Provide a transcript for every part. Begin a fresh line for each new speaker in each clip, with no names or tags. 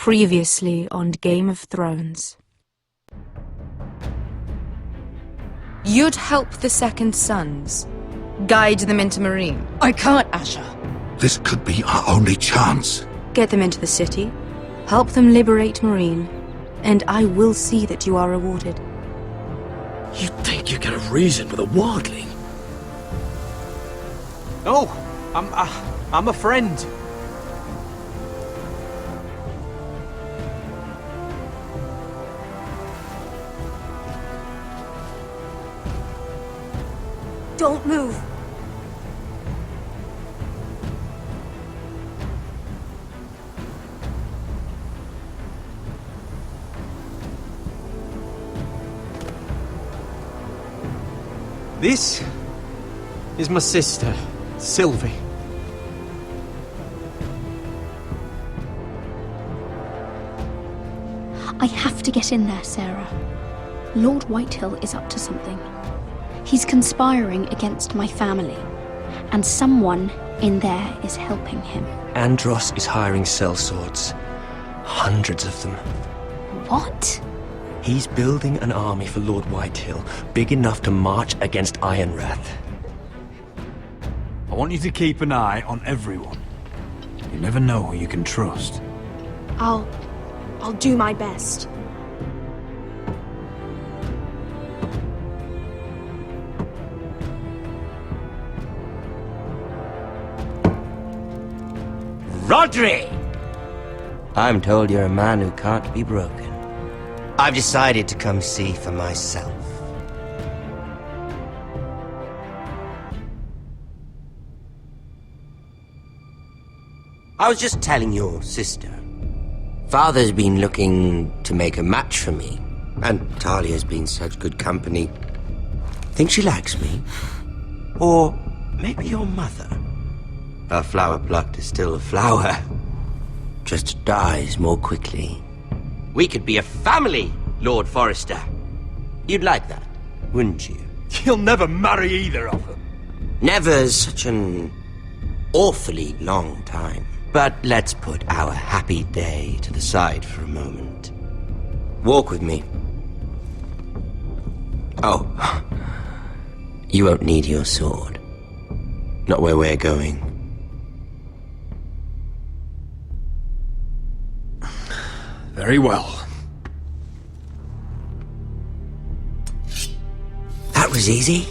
Previously on Game of Thrones. You'd help the Second Sons, guide them into Marine.
I can't, Asher.
This could be our only chance.
Get them into the city, help them liberate Marine, and I will see that you are rewarded.
You think you can have reason with a wildling?
No, I'm a friend.
Don't move.
This is my sister, Sylvie.
I have to get in there, Sarah. Lord Whitehill is up to something. He's conspiring against my family, and someone in there is helping him.
Andros is hiring sellswords. Hundreds of them.
What?
He's building an army for Lord Whitehill, big enough to march against Ironrath.
I want you to keep an eye on everyone. You never know who you can trust.
I'll do my best.
Rodri! I'm told you're a man who can't be broken. I've decided to come see for myself. I was just telling your sister. Father's been looking to make a match for me, and Talia's been such good company. Think she likes me? Or maybe your mother? A flower plucked is still a flower. Just dies more quickly. We could be a family, Lord Forrester. You'd like that, wouldn't you?
You'll never marry either of them.
Never's such an awfully long time. But let's put our happy day to the side for a moment. Walk with me. Oh, you won't need your sword. Not where we're going.
Very well.
That was easy.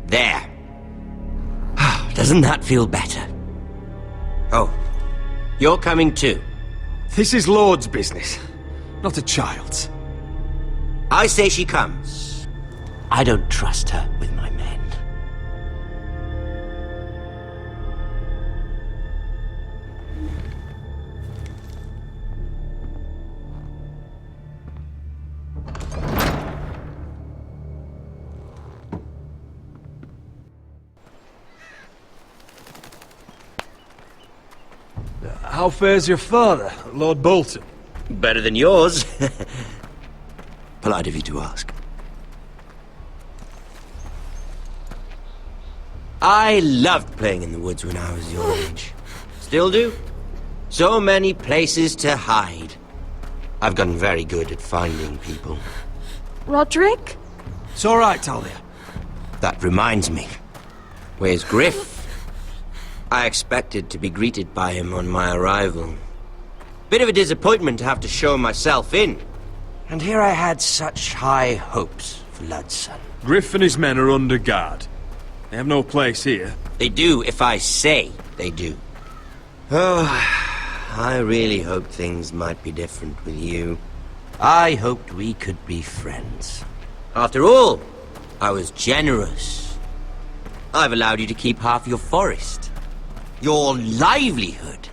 There. Doesn't that feel better? Oh, you're coming too.
This is Lord's business, not a child's.
I say she comes. I don't trust her with my men.
How fares your father, Lord Bolton?
Better than yours. Polite of you to ask. I loved playing in the woods when I was your age. Still do. So many places to hide. I've gotten very good at finding people.
Roderick?
It's all right, Talia.
That reminds me. Where's Griff? I expected to be greeted by him on my arrival. Bit of a disappointment to have to show myself in. And here I had such high hopes for Ludson.
Griff and his men are under guard. They have no place here.
They do if I say they do. Oh, I really hoped things might be different with you. I hoped we could be friends. After all, I was generous. I've allowed you to keep half your forest. Your livelihood.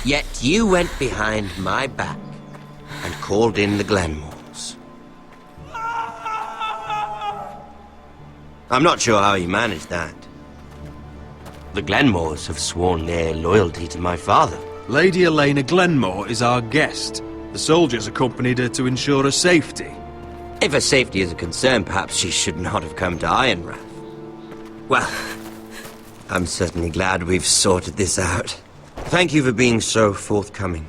Yet you went behind my back and called in the Glenmores. I'm not sure how you managed that. The Glenmores have sworn their loyalty to my father.
Lady Elena Glenmore is our guest. The soldiers accompanied her to ensure her safety.
If her safety is a concern, perhaps she should not have come to Ironrath. Well, I'm certainly glad we've sorted this out. Thank you for being so forthcoming.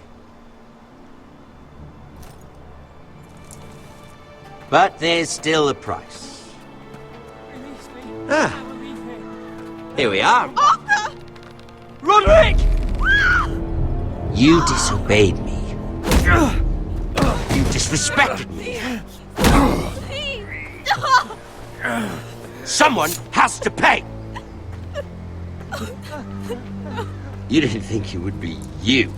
But there's still a price. Ah. Here we are.
Arthur!
Roderick!
You disobeyed me. You disrespected me. Someone has to pay! You didn't think it would be you.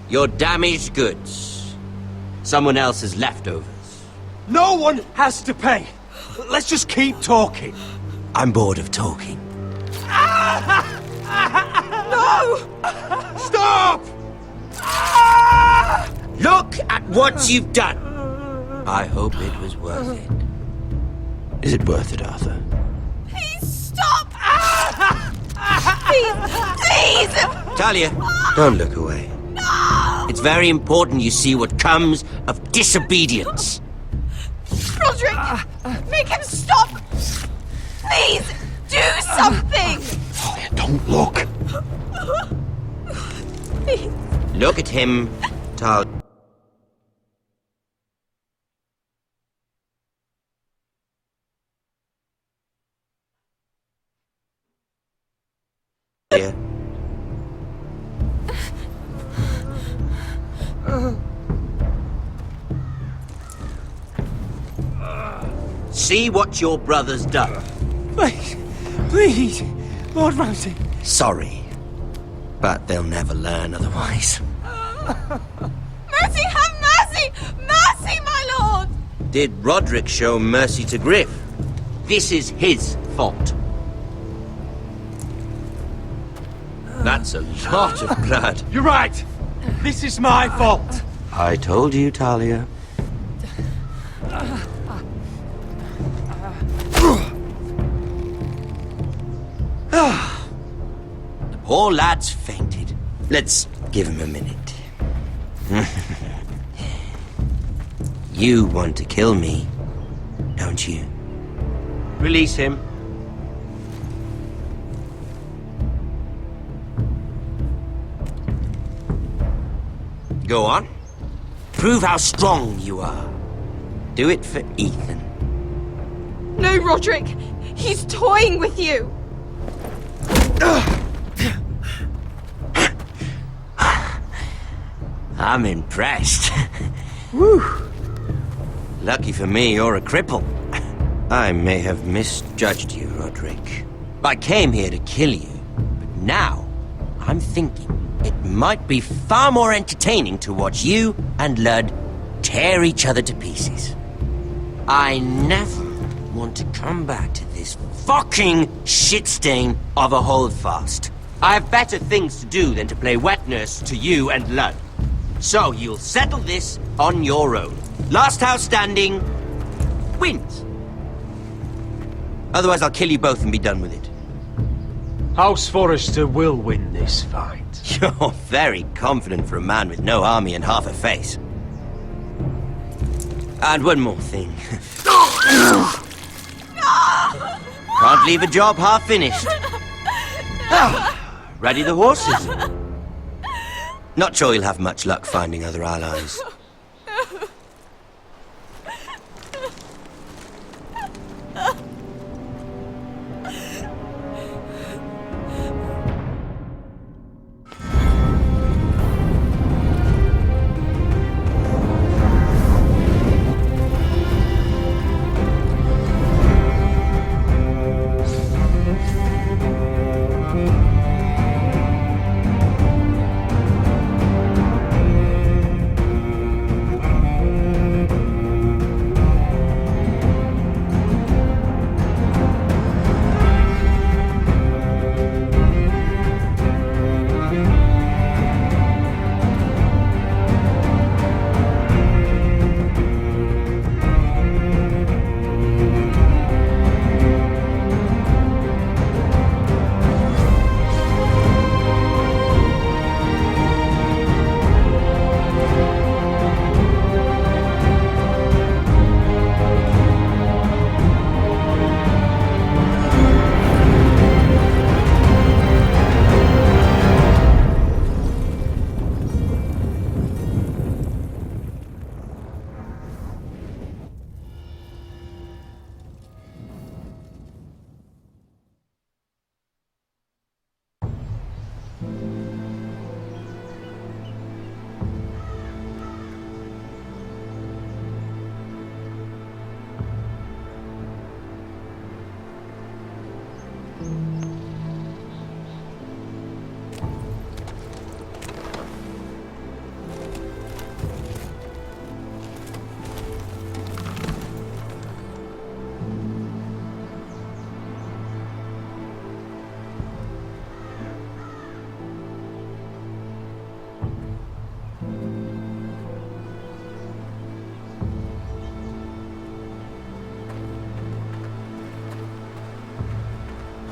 Your damaged goods. Someone else's leftovers.
No one has to pay. Let's just keep talking.
I'm bored of talking.
No! Stop!
Look at what you've done! I hope it was worth it. Is it worth it, Arthur?
Please stop! Please!
Talia, don't look away.
No!
It's very important you see what comes of disobedience.
Roderick! Make him stop! Please! Do something!
Talia, don't look.
Look at him, Talia. See what your brother's done.
Please, please, Lord Ramsay.
Sorry, but they'll never learn otherwise.
Mercy, have mercy! Mercy, my lord!
Did Roderick show mercy to Griff? This is his fault. That's a lot of blood.
You're right. This is my fault.
I told you, Talia. The poor lad's fainted. Let's give him a minute. You want to kill me, don't you? Release him. Go on. Prove how strong you are. Do it for Ethan.
No, Roderick! He's toying with you!
I'm impressed. Woo. Lucky for me, you're a cripple. I may have misjudged you, Roderick. I came here to kill you, but now I'm thinking it might be far more entertaining to watch you and Ludd tear each other to pieces. I never want to come back to this fucking shit stain of a holdfast. I have better things to do than to play wet nurse to you and Ludd. So you'll settle this on your own. Last house standing wins. Otherwise I'll kill you both and be done with it.
House Forrester will win this fight.
You're very confident for a man with no army and half a face. And one more thing. Can't leave a job half finished. Ready the horses? Not sure you'll have much luck finding other allies.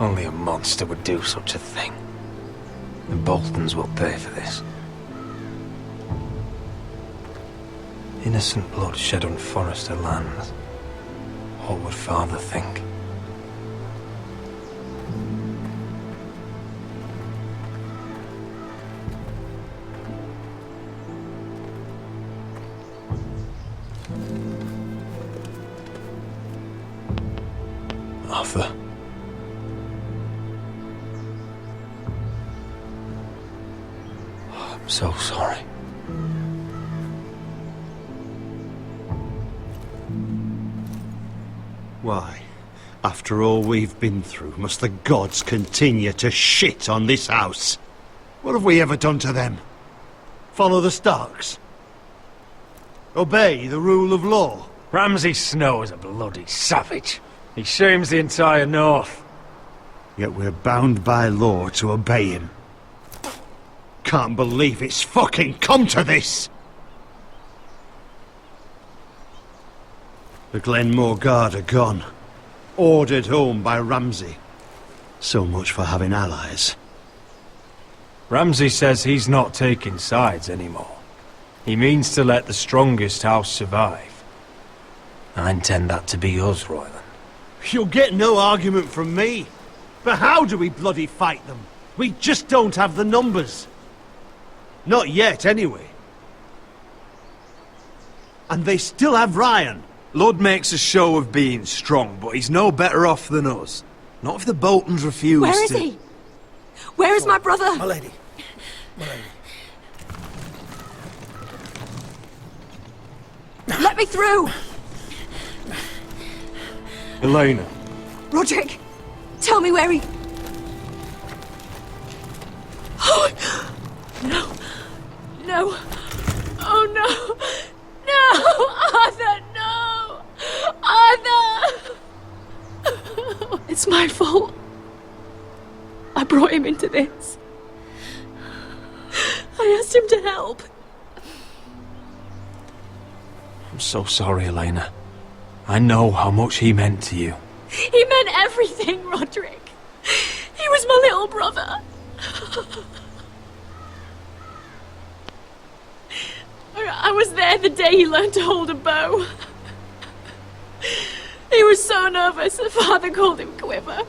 Only a monster would do such a thing. The Boltons will pay for this. Innocent blood shed on Forrester lands. What would Father think? Arthur. I'm so sorry.
Why, after all we've been through, must the gods continue to shit on this house? What have we ever done to them? Follow the Starks? Obey the rule of law?
Ramsay Snow is a bloody savage. He shames the entire North.
Yet we're bound by law to obey him. Can't believe it's fucking come to this! The Glenmore Guard are gone. Ordered home by Ramsay. So much for having allies.
Ramsay says he's not taking sides anymore. He means to let the strongest house survive. I intend that to be us, Royland.
You'll get no argument from me. But how do we bloody fight them? We just don't have the numbers. Not yet, anyway. And they still have Ryan.
Lud makes a show of being strong, but he's no better off than us. Not if the Boltons refuse
Where is
to...
he? Where is my brother?
My lady. My lady.
Let me through!
Elena.
Roderick, tell me where he... Oh, no. No. Oh, no. No! Arthur, no! Arthur! It's my fault. I brought him into this. I asked him to help.
I'm so sorry, Elena. I know how much he meant to you.
He meant everything, Roderick. He was my little brother. I was there the day he learned to hold a bow. He was so nervous that Father called him Quiver.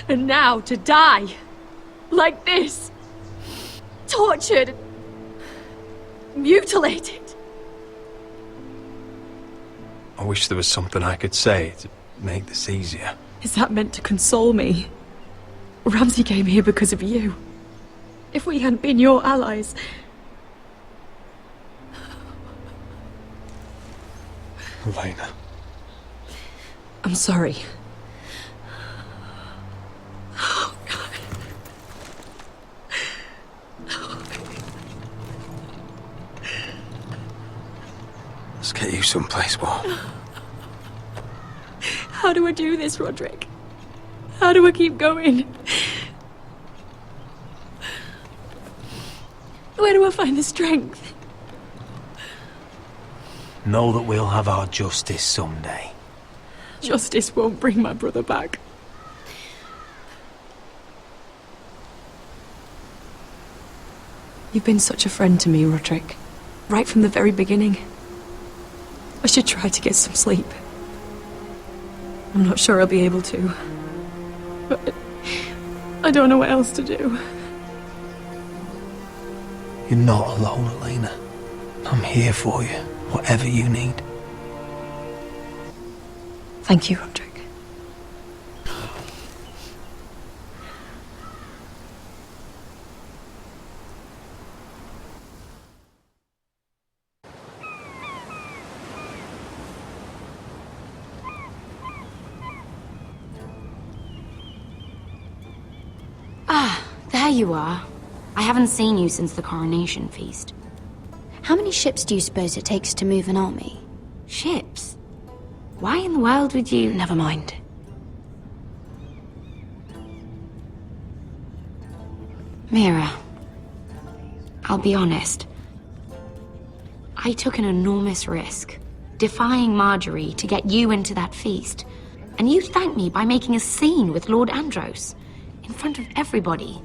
And now to die like this, tortured, mutilated.
I wish there was something I could say to make this easier.
Is that meant to console me? Ramsay came here because of you. If we hadn't been your allies...
Elena.
I'm sorry. Oh, God.
Let's get you someplace warm.
How do I do this, Roderick? How do I keep going? Where do I find the strength?
Know that we'll have our justice someday.
Justice won't bring my brother back. You've been such a friend to me, Roderick. Right from the very beginning. I should try to get some sleep. I'm not sure I'll be able to. But I don't know what else to do.
You're not alone, Elena. I'm here for you, whatever you need.
Thank you, Roderick.
Ah, there you are. I haven't seen you since the coronation feast.
How many ships do you suppose it takes to move an army?
Ships? Why in the world would you...
Never mind.
Mira, I'll be honest. I took an enormous risk, defying Marjorie to get you into that feast. And you thanked me by making a scene with Lord Andros, in front of everybody.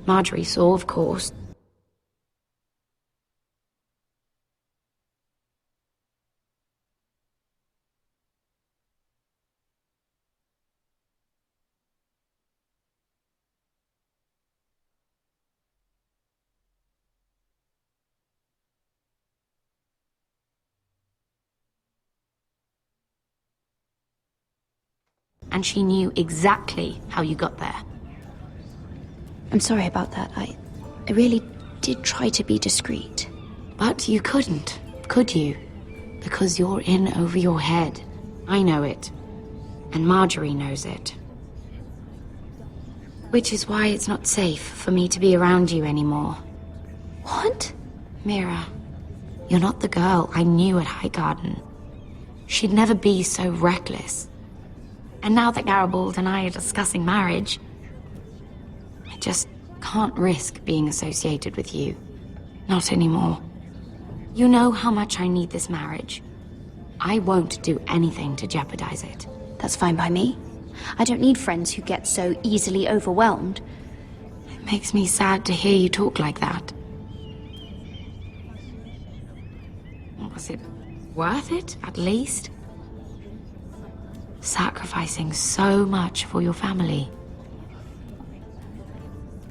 Marjorie saw, of course. And she knew exactly how you got there.
I'm sorry about that. I really did try to be discreet.
But you couldn't, could you? Because you're in over your head. I know it. And Marjorie knows it. Which is why it's not safe for me to be around you anymore.
What?
Mira, you're not the girl I knew at Highgarden. She'd never be so reckless. And now that Garibald and I are discussing marriage, I just can't risk being associated with you. Not anymore. You know how much I need this marriage. I won't do anything to jeopardize it.
That's fine by me. I don't need friends who get so easily overwhelmed.
It makes me sad to hear you talk like that. Was it worth it, at least? Sacrificing so much for your family.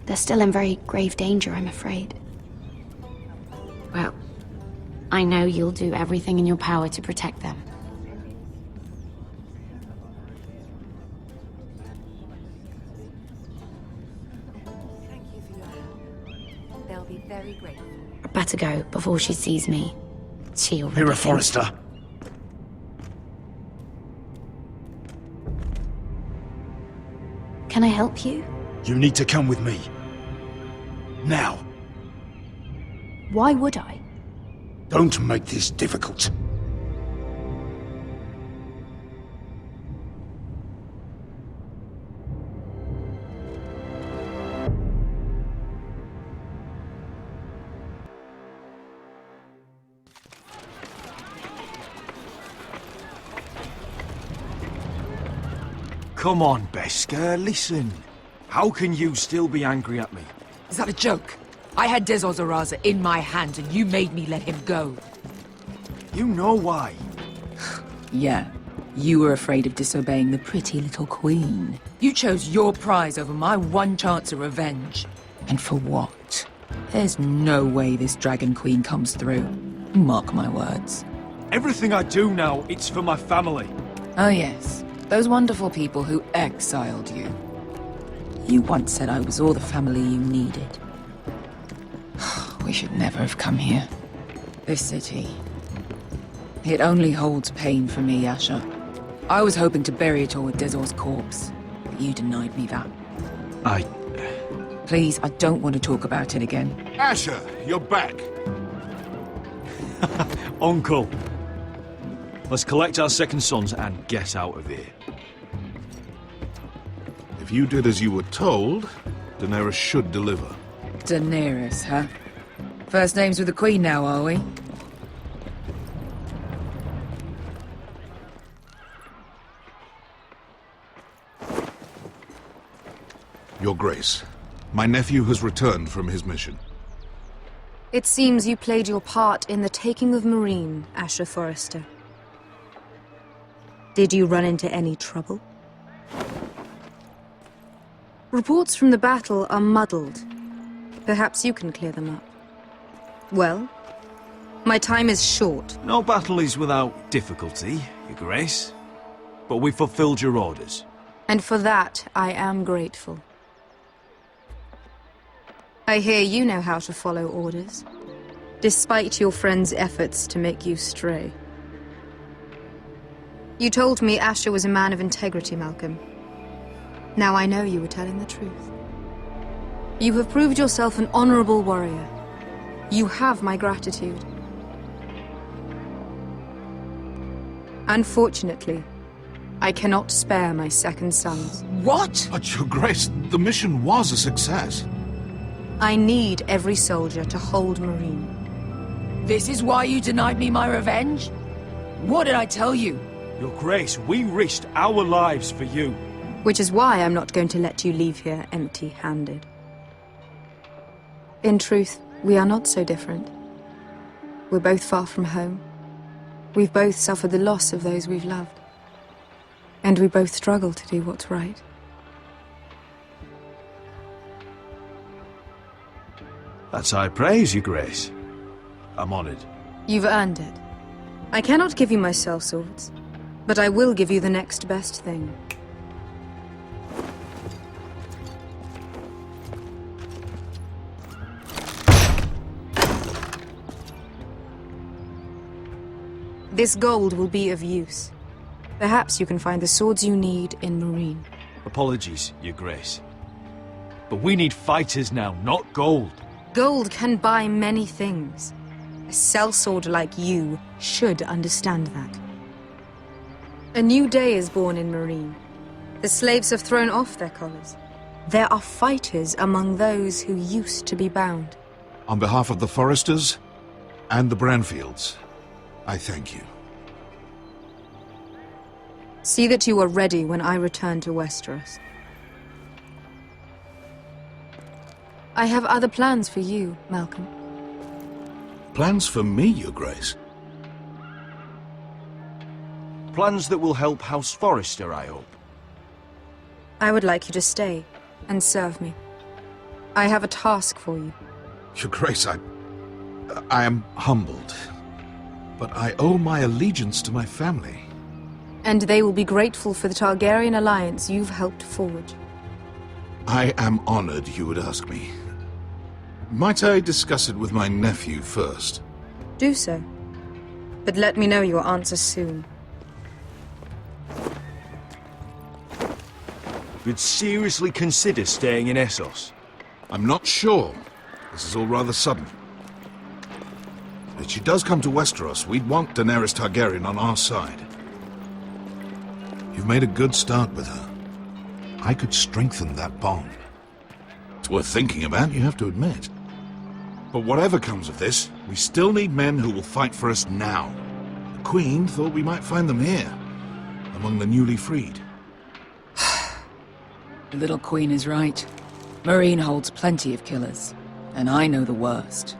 They're still in very grave danger, I'm afraid.
Well, I know you'll do everything in your power to protect them.
Thank you for your help. They'll be very grateful.
I better go before she sees me. She already
Mira
thinks-
Forrester.
Can I help you?
You need to come with me. Now.
Why would I?
Don't make this difficult.
Come on, Beskar, listen. How can you still be angry at me?
Is that a joke? I had Dezor Zaraza in my hand and you made me let him go.
You know why.
Yeah, you were afraid of disobeying the pretty little queen. You chose your prize over my one chance of revenge. And for what? There's no way this Dragon Queen comes through. Mark my words.
Everything I do now, it's for my family.
Oh yes, those wonderful people who exiled you. You once said I was all the family you needed. We should never have come here. This city. It only holds pain for me, Asher. I was hoping to bury it all with Dezor's corpse, but you denied me that. Please, I don't want to talk about it again.
Asher, you're back.
Uncle. Let's collect our second sons and get out of here.
If you did as you were told, Daenerys should deliver.
Daenerys, huh? First names with the Queen now, are we?
Your Grace, my nephew has returned from his mission.
It seems you played your part in the taking of Marine, Asher Forrester. Did you run into any trouble? Reports from the battle are muddled. Perhaps you can clear them up. Well, my time is short.
No battle is without difficulty, Your Grace. But we fulfilled your orders.
And for that, I am grateful. I hear you know how to follow orders, despite your friend's efforts to make you stray. You told me Asher was a man of integrity, Malcolm. Now I know you were telling the truth. You have proved yourself an honorable warrior. You have my gratitude. Unfortunately, I cannot spare my second sons.
What?
But Your Grace, the mission was a success.
I need every soldier to hold Marine.
This is why you denied me my revenge? What did I tell you?
Your Grace, we risked our lives for you.
Which is why I'm not going to let you leave here empty-handed. In truth, we are not so different. We're both far from home. We've both suffered the loss of those we've loved. And we both struggle to do what's right.
That's high praise, Your Grace. I'm honored.
You've earned it. I cannot give you my sellswords, but I will give you the next best thing. This gold will be of use. Perhaps you can find the swords you need in Marine.
Apologies, Your Grace. But we need fighters now, not gold.
Gold can buy many things. A sellsword like you should understand that. A new day is born in Marine. The slaves have thrown off their collars. There are fighters among those who used to be bound.
On behalf of the Foresters and the Branfields, I thank you.
See that you are ready when I return to Westeros. I have other plans for you, Malcolm.
Plans for me, Your Grace?
Plans that will help House Forrester, I hope.
I would like you to stay and serve me. I have a task for you.
Your Grace, I am humbled. But I owe my allegiance to my family.
And they will be grateful for the Targaryen alliance you've helped forge.
I am honored you would ask me. Might I discuss it with my nephew first?
Do so. But let me know your answer soon.
You'd seriously consider staying in Essos?
I'm not sure. This is all rather sudden. If she does come to Westeros, we'd want Daenerys Targaryen on our side. You've made a good start with her. I could strengthen that bond. It's worth thinking about, you have to admit. But whatever comes of this, we still need men who will fight for us now. The Queen thought we might find them here, among the newly freed.
The little queen is right. Marine holds plenty of killers, and I know the worst.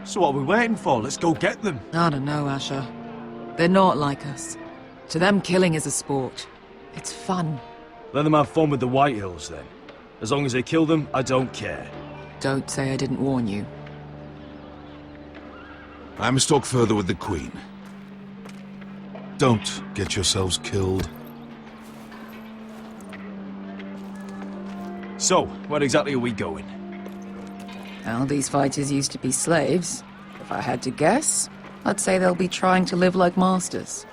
So what are we waiting for? Let's go get them.
I don't know, Asher. They're not like us. To them, killing is a sport. It's fun.
Let them have fun with the Whitehills, then. As long as they kill them, I don't care.
Don't say I didn't warn you.
I must talk further with the Queen. Don't get yourselves killed.
So, where exactly are we going?
Well, these fighters used to be slaves. If I had to guess, I'd say they'll be trying to live like masters.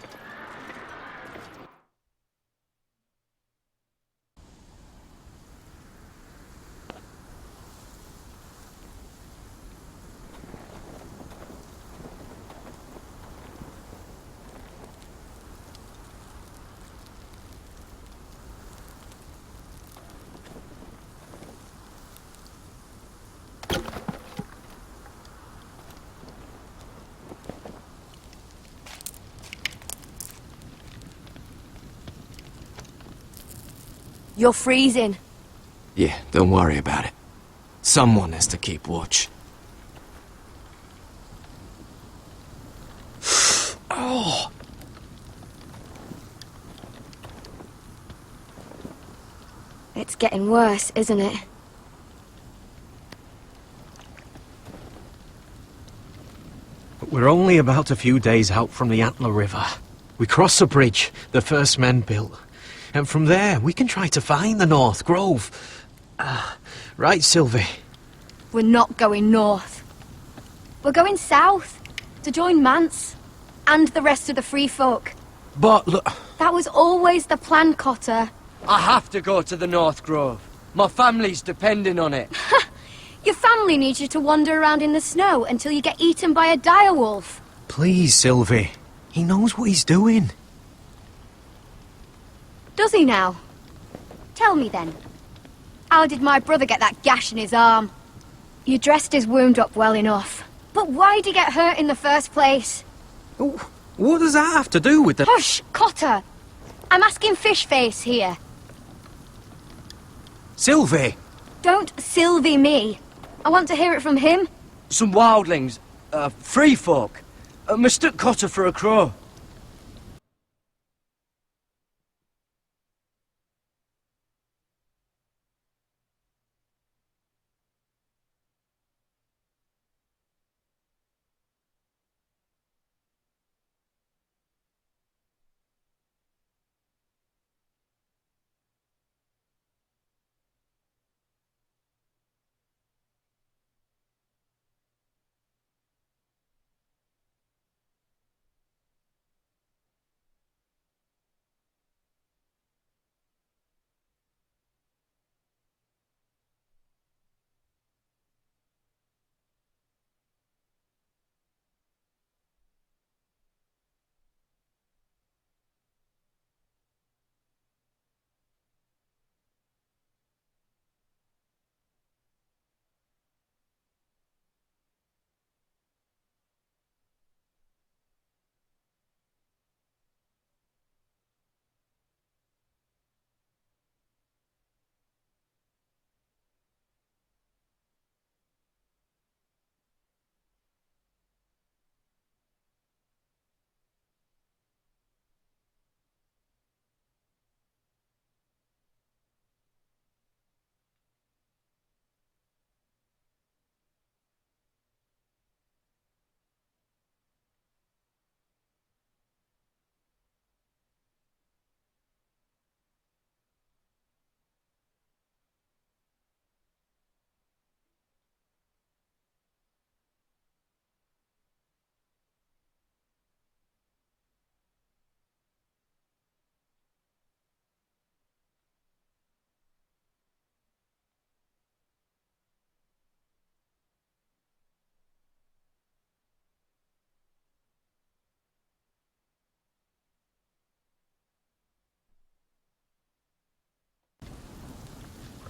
You're freezing.
Yeah, don't worry about it. Someone has to keep watch. Oh!
It's getting worse, isn't it?
We're only about a few days out from the Antler River. We cross a bridge the first men built. And from there, we can try to find the North Grove. Right, Sylvie?
We're not going north. We're going south, to join Mance, and the rest of the free folk.
But look...
That was always the plan, Cotter.
I have to go to the North Grove. My family's depending on it.
Your family needs you to wander around in the snow until you get eaten by a direwolf.
Please, Sylvie. He knows what he's doing.
Does he now? Tell me then. How did my brother get that gash in his arm? You dressed his wound up well enough. But why'd he get hurt in the first place?
What does that have to do with the...
Hush, Cotter! I'm asking Fishface here.
Sylvie!
Don't Sylvie me. I want to hear it from him.
Some wildlings, free folk, mistook Cotter for a crow.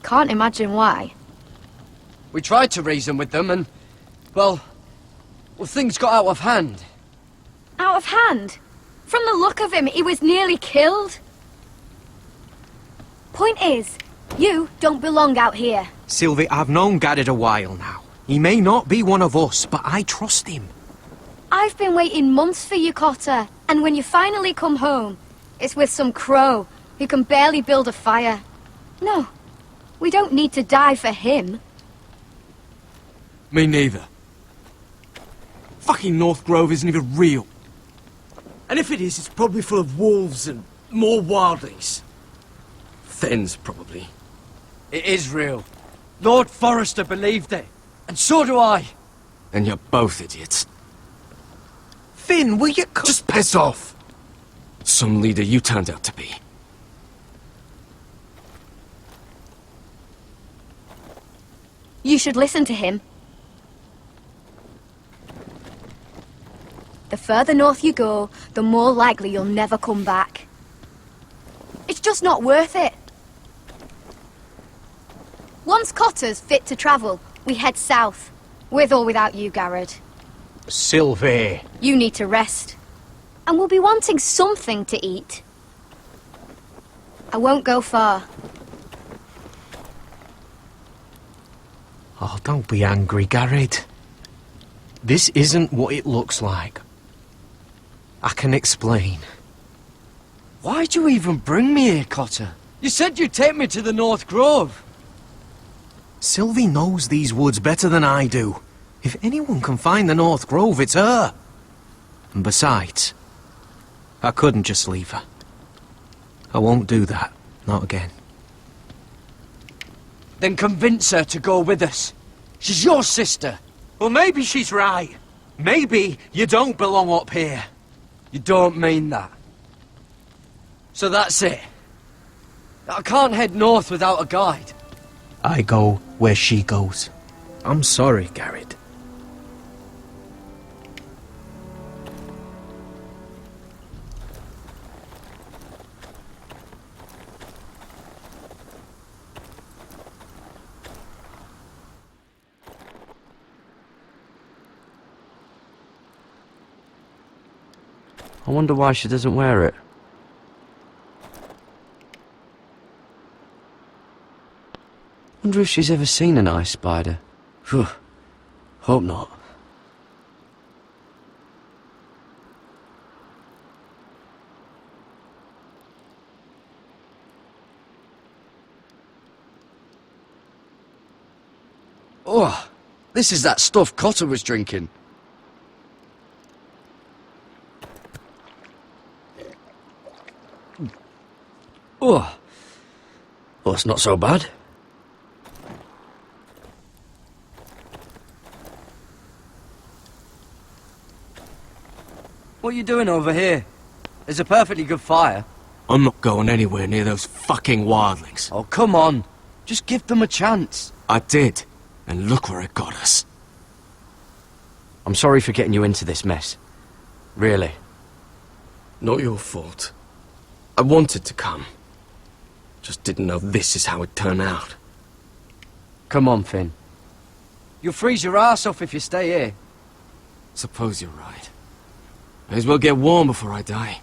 Can't imagine why.
We tried to reason with them and, well, things got out of hand.
Out of hand? From the look of him, he was nearly killed. Point is, you don't belong out here.
Sylvie, I've known Garrett a while now. He may not be one of us, but I trust him.
I've been waiting months for you, Cotter. And when you finally come home, it's with some crow who can barely build a fire. No, we don't need to die for him.
Me neither. Fucking North Grove isn't even real.
And if it is, it's probably full of wolves and more wildlings.
Thens, probably. It is real. Lord Forrester believed it. And so do I. And you're both idiots.
Finn, will you...
Just piss off! Some leader you turned out to be.
You should listen to him. The further north you go, the more likely you'll never come back. It's just not worth it. Once Cotter's fit to travel, we head south. With or without you, Garrett.
Sylvie.
You need to rest. And we'll be wanting something to eat. I won't go far.
Oh, don't be angry, Garrett. This isn't what it looks like. I can explain.
Why'd you even bring me here, Cotter? You said you'd take me to the North Grove.
Sylvie knows these woods better than I do. If anyone can find the North Grove, it's her. And besides, I couldn't just leave her. I won't do that. Not again.
Then convince her to go with us. She's your sister.
Well, maybe she's right. Maybe you don't belong up here.
You don't mean that. So that's it. I can't head north without a guide.
I go where she goes. I'm sorry, Garrett.
I wonder why she doesn't wear it. Wonder if she's ever seen an ice spider. Phew. Hope not. Oh, this is that stuff Cotter was drinking. Oh, well, it's not so bad. What are you doing over here? There's a perfectly good fire.
I'm not going anywhere near those fucking wildlings.
Oh, come on. Just give them a chance.
I did, and look where it got us.
I'm sorry for getting you into this mess. Really.
Not your fault. I wanted to come. Just didn't know this is how it'd turn out.
Come on, Finn. You'll freeze your ass off if you stay here.
Suppose you're right. May as well get warm before I die.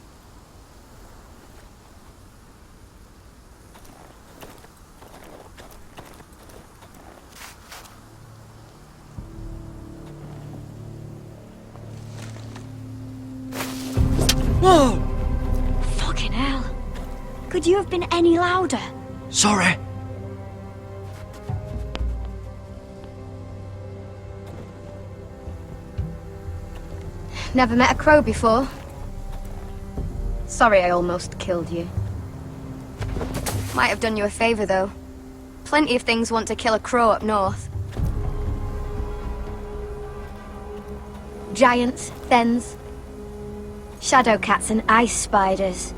Whoa!
Fucking hell. Could you have been any louder?
Sorry.
Never met a crow before. Sorry I almost killed you. Might have done you a favor, though. Plenty of things want to kill a crow up north. Giants, thens, shadow cats and ice spiders.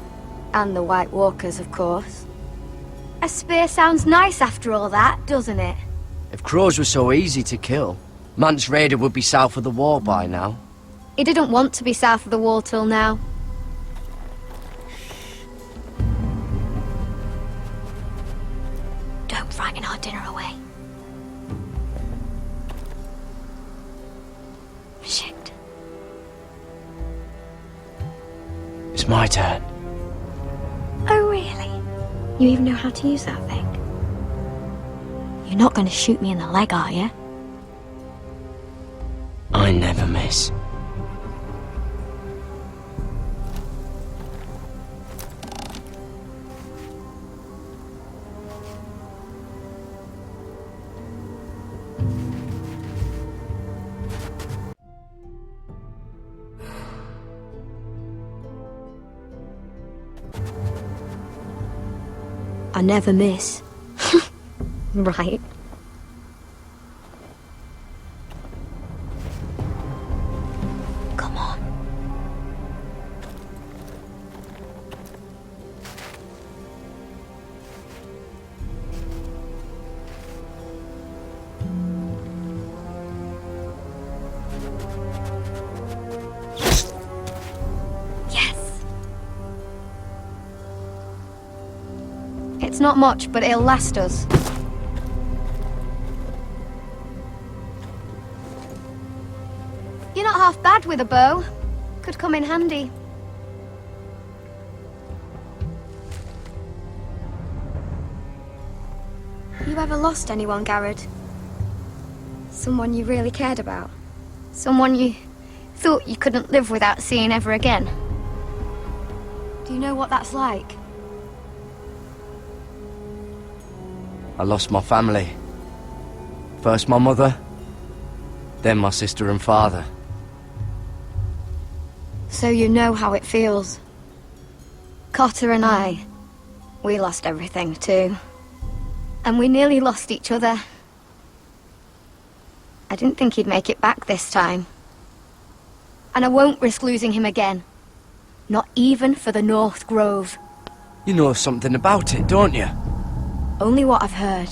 And the White Walkers, of course. A spear sounds nice after all that, doesn't it?
If crows were so easy to kill, Mance Raider would be south of the wall by now.
He didn't want to be south of the wall till now.
Don't frighten our dinner away. Shit.
It's my turn.
Oh, really? You even know how to use that thing? You're not going to shoot me in the leg, are you?
I never miss.
I never miss.
Right.
Come on.
Yes. It's not much, but it'll last us. You're not half bad with a bow. Could come in handy. You ever lost anyone, Garrett? Someone you really cared about? Someone you thought you couldn't live without seeing ever again? Do you know what that's like?
I lost my family. First my mother, then my sister and father.
So you know how it feels. Cotter and I, we lost everything too. And we nearly lost each other. I didn't think he'd make it back this time. And I won't risk losing him again. Not even for the North Grove.
You know something about it, don't you?
Only what I've heard.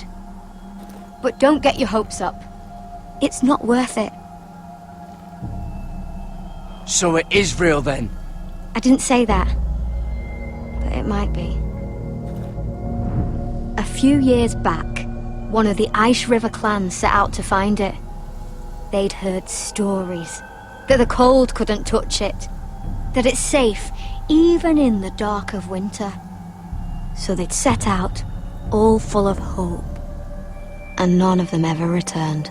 But don't get your hopes up. It's not worth it.
So it is real then?
I didn't say that. But it might be. A few years back, one of the Ice River clans set out to find it. They'd heard stories that the cold couldn't touch it,
that it's safe even in the dark of winter. So they'd set out, all full of hope, and none of them ever returned.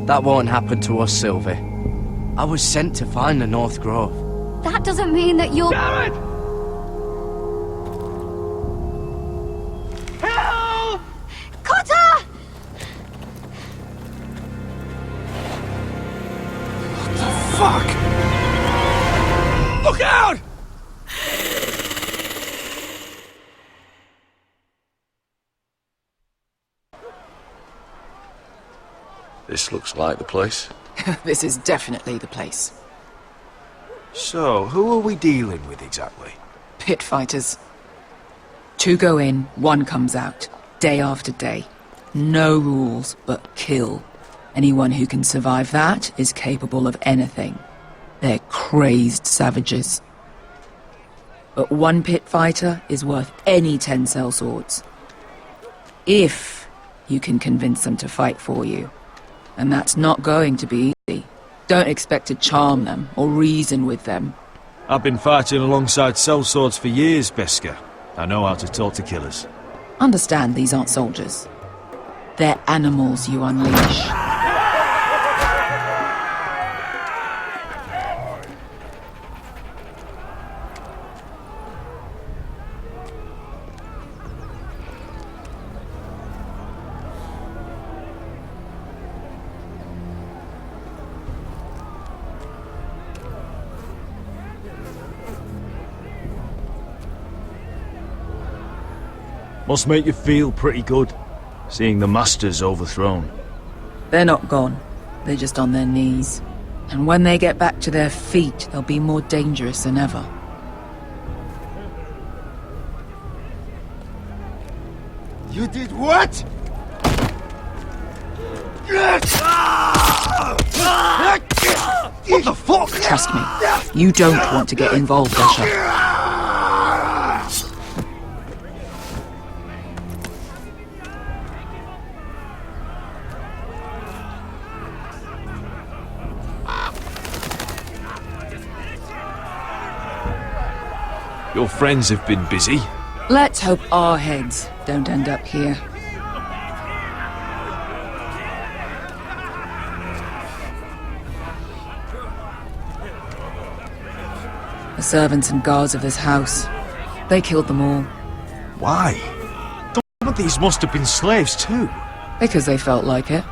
That won't happen to us, Sylvie. I was sent to find the North Grove.
That doesn't mean that you'll...
Damn it!
Help! Cotter!
Fuck! Look out!
This looks like the place.
This is definitely the place.
So, who are we dealing with exactly?
Pit fighters. 2 go in, 1 comes out. Day after day. No rules, but kill. Anyone who can survive that is capable of anything. They're crazed savages. But 1 pit fighter is worth any 10 sellswords. If you can convince them to fight for you. And that's not going to be easy. Don't expect to charm them or reason with them.
I've been fighting alongside sellswords for years, Beskar. I know how to talk to killers.
Understand these aren't soldiers. They're animals you unleash.
Must make you feel pretty good, seeing the Masters overthrown.
They're not gone. They're just on their knees. And when they get back to their feet, they'll be more dangerous than ever.
You did what? What the fuck?
Trust me, you don't want to get involved, Asher.
Your friends have been busy.
Let's hope our heads don't end up here. The servants and guards of this house, they killed them all.
Why? Some of these must have been slaves too.
Because they felt like it.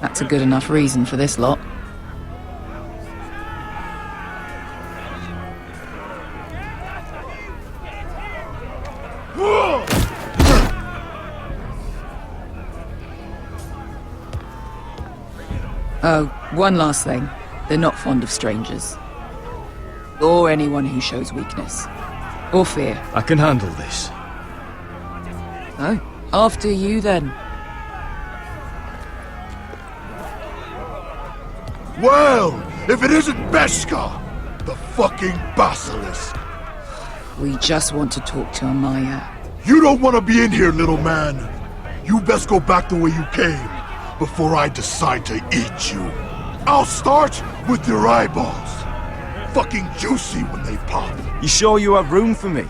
That's a good enough reason for this lot. Oh, one last thing. They're not fond of strangers. Or anyone who shows weakness. Or fear.
I can handle this.
Oh, after you then.
Well, if it isn't Beskar, the fucking basilisk.
We just want to talk to Amaya.
You don't want to be in here, little man. You best go back the way you came, before I decide to eat you. I'll start with your eyeballs. Fucking juicy when they pop.
You sure you have room for me?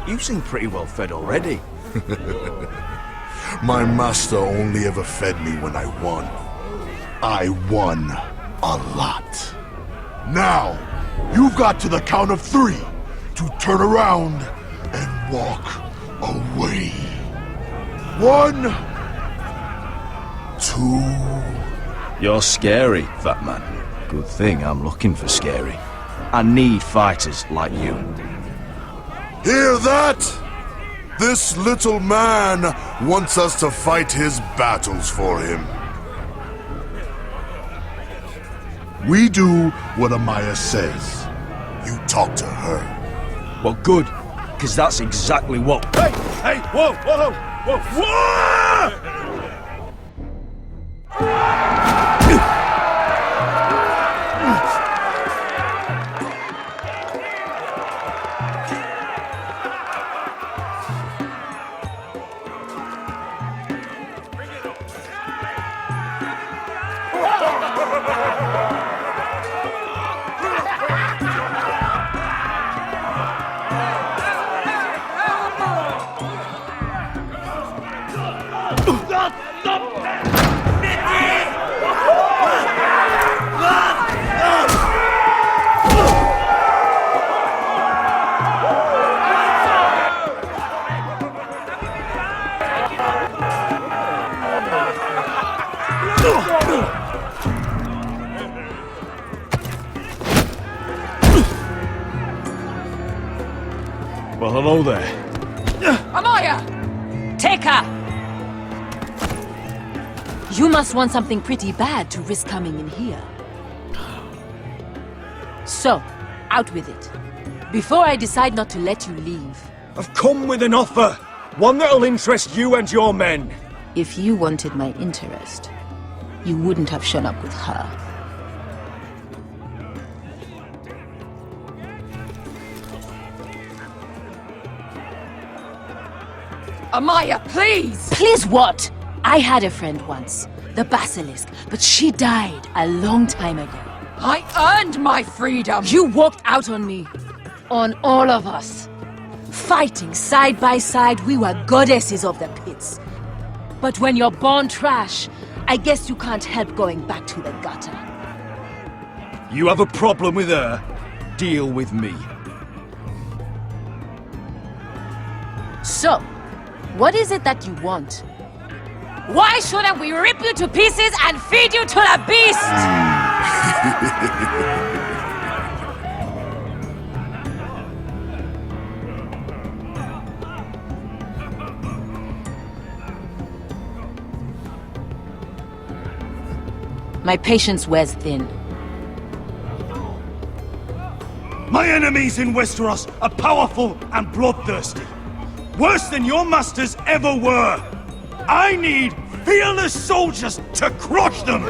You seem pretty well fed already.
My master only ever fed me when I won. I won a lot. Now, you've got to the count of 3 to turn around and walk away. 1, 2...
You're scary, fat man. Good thing I'm looking for scary. I need fighters like you.
Hear that? This little man wants us to fight his battles for him. We do what Amaya says. You talk to her.
Well, good, because that's exactly what... Hey! Hey! Whoa! Whoa! Whoa! Whoa! Well, hello there.
Amaya! Take her! You must want something pretty bad to risk coming in here. So, out with it. Before I decide not to let you leave.
I've come with an offer. One that'll interest you and your men.
If you wanted my interest, you wouldn't have shown up with her. Amaya, please! Please what? I had a friend once, the Basilisk, but she died a long time ago. I earned my freedom! You walked out on me. On all of us. Fighting side by side, we were goddesses of the pits. But when you're born trash, I guess you can't help going back to the gutter.
You have a problem with her? Deal with me.
So, what is it that you want? Why shouldn't we rip you to pieces and feed you to the beast? My patience wears thin.
My enemies in Westeros are powerful and bloodthirsty. Worse than your masters ever were. I need fearless soldiers to crush them!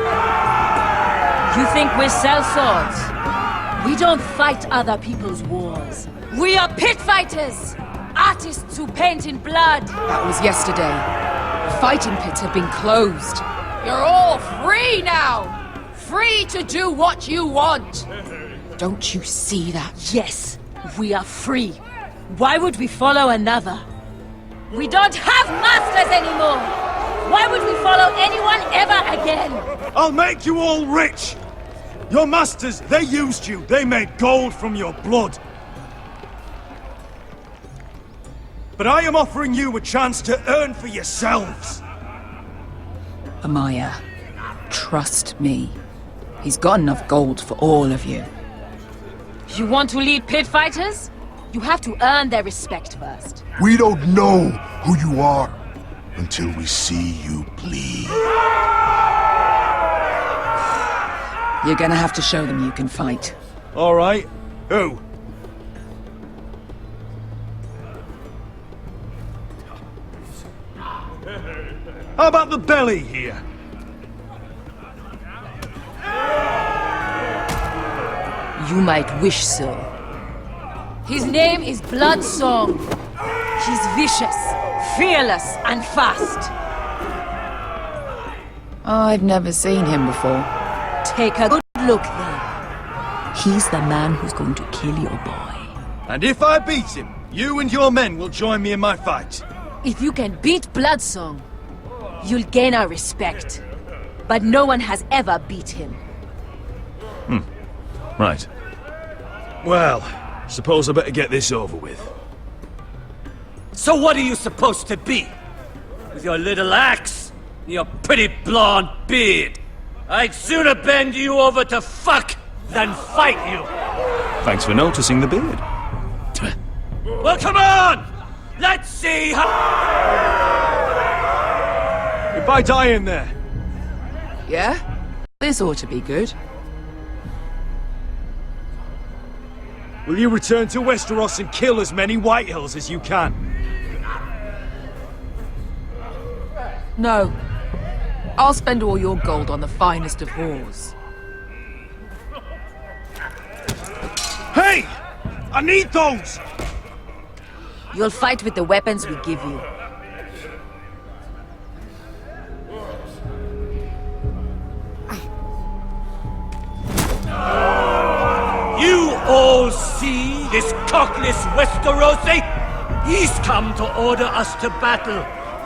You think we sell swords? We don't fight other people's wars. We are pit fighters! Artists who paint in blood! That was yesterday. The fighting pits have been closed. You're all free now! Free to do what you want! Don't you see that? Yes, we are free. Why would we follow another? We don't have masters anymore! Why would we follow anyone ever again?
I'll make you all rich! Your masters, they used you. They made gold from your blood. But I am offering you a chance to earn for yourselves.
Amaya, trust me. He's got enough gold for all of you. You want to lead pit fighters? You have to earn their respect first.
We don't know who you are until we see you bleed.
You're gonna have to show them you can fight.
All right. Who? How about the belly here?
You might wish so. His name is Bloodsong. He's vicious, fearless, and fast. I've never seen him before. Take a good look then. He's the man who's going to kill your boy.
And if I beat him, you and your men will join me in my fight.
If you can beat Bloodsong, you'll gain our respect. But no one has ever beat him.
Right. Well, suppose I better get this over with.
So what are you supposed to be? With your little axe and your pretty blonde beard? I'd sooner bend you over to fuck than fight you.
Thanks for noticing the beard.
Well, come on! Let's see how...
Goodbye dying there.
Yeah? This ought to be good.
Will you return to Westeros and kill as many Whitehills as you can?
No. I'll spend all your gold on the finest of whores.
Hey! I need those!
You'll fight with the weapons we give you.
You all see this cockless Westerosi? He's come to order us to battle,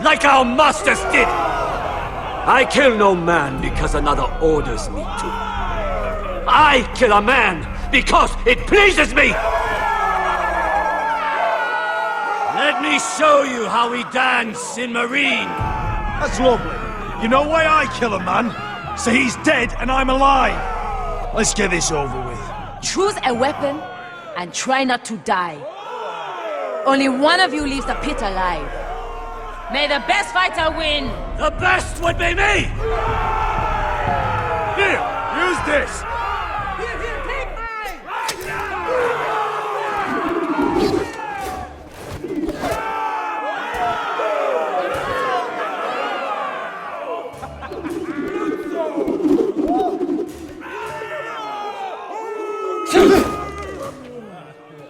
like our masters did. I kill no man because another orders me to. I kill a man because it pleases me! Let me show you how we dance in Marine.
That's lovely. You know why I kill a man? So he's dead and I'm alive. Let's get this over with.
Choose a weapon and try not to die. Only one of you leaves the pit alive. May the best fighter win!
The best would be me!
Here, use this!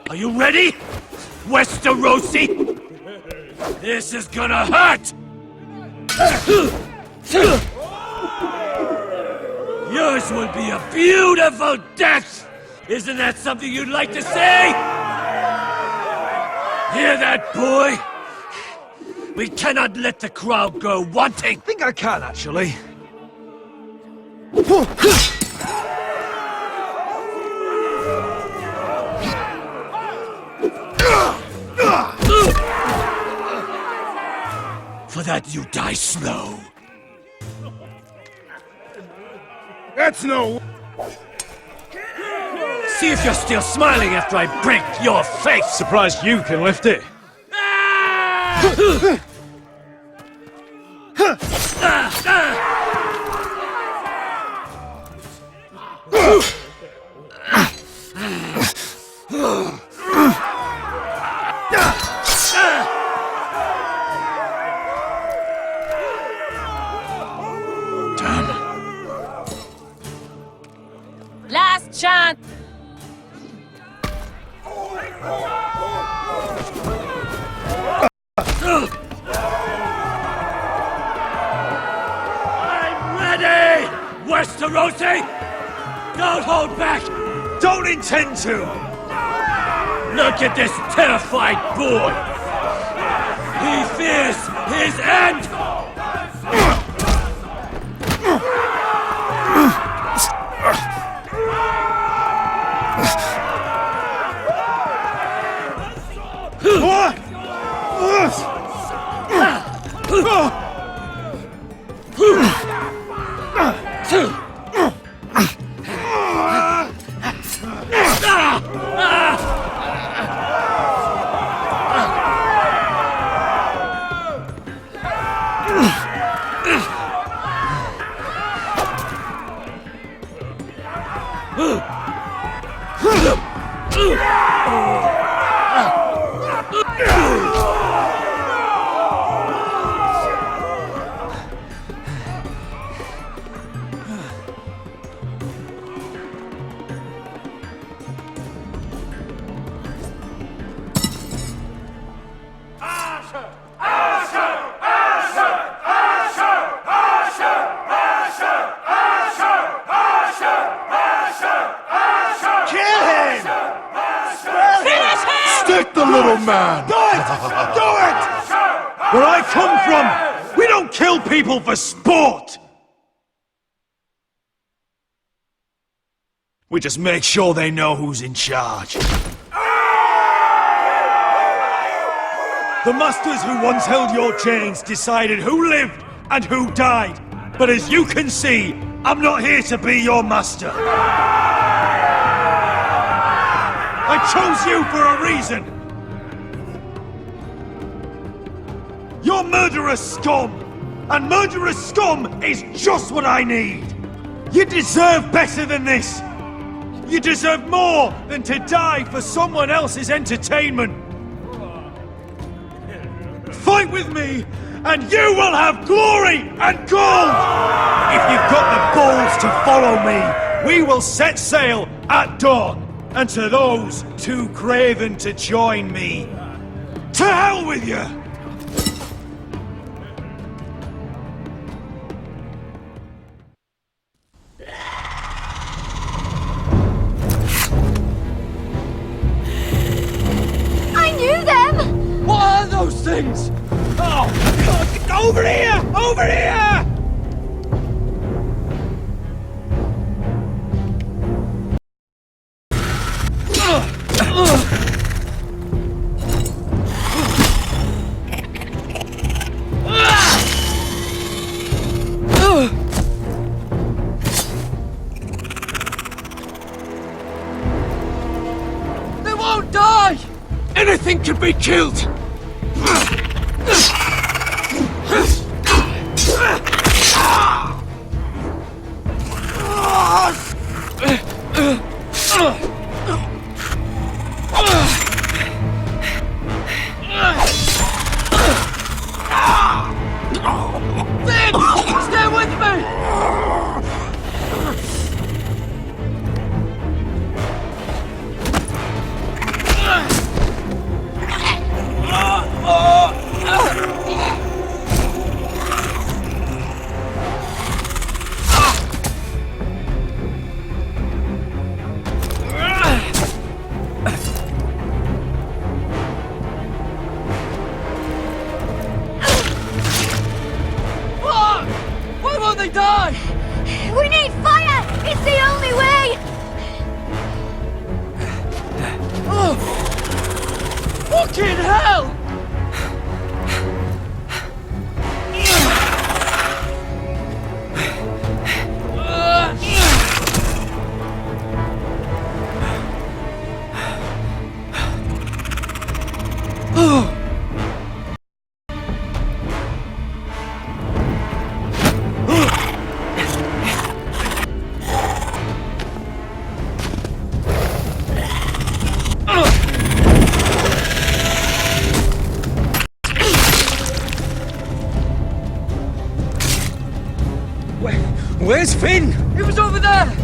Are you ready, Westerosi? This is gonna hurt! Yours will be a beautiful death! Isn't that something you'd like to say? Hear that, boy? We cannot let the crowd go wanting!
I think I can, actually.
For that, you die slow.
That's no...
See if you're still smiling after I break your face!
Surprised you can lift it.
Last chance!
I'm ready! Westerosi! Don't hold back!
Don't intend to!
Look at this terrified boy! He fears his end!
Stick the little man!
Do it! Do it! Where I come from, we don't kill people for sport! We just make sure they know who's in charge. The masters who once held your chains decided who lived and who died. But as you can see, I'm not here to be your master. I chose you for a reason. You're murderous scum, and murderous scum is just what I need. You deserve better than this. You deserve more than to die for someone else's entertainment. Fight with me, and you will have glory and gold! If you've got the balls to follow me, we will set sail at dawn. And to those too craven to join me, to hell with you!
I knew them!
What are those things? Oh, God, over here! Over here!
Anything could
be killed!
Stay with me! Why won't they die?
We need fire! It's the only way!
Oh! Fucking hell!
Where's Finn?
He was over there!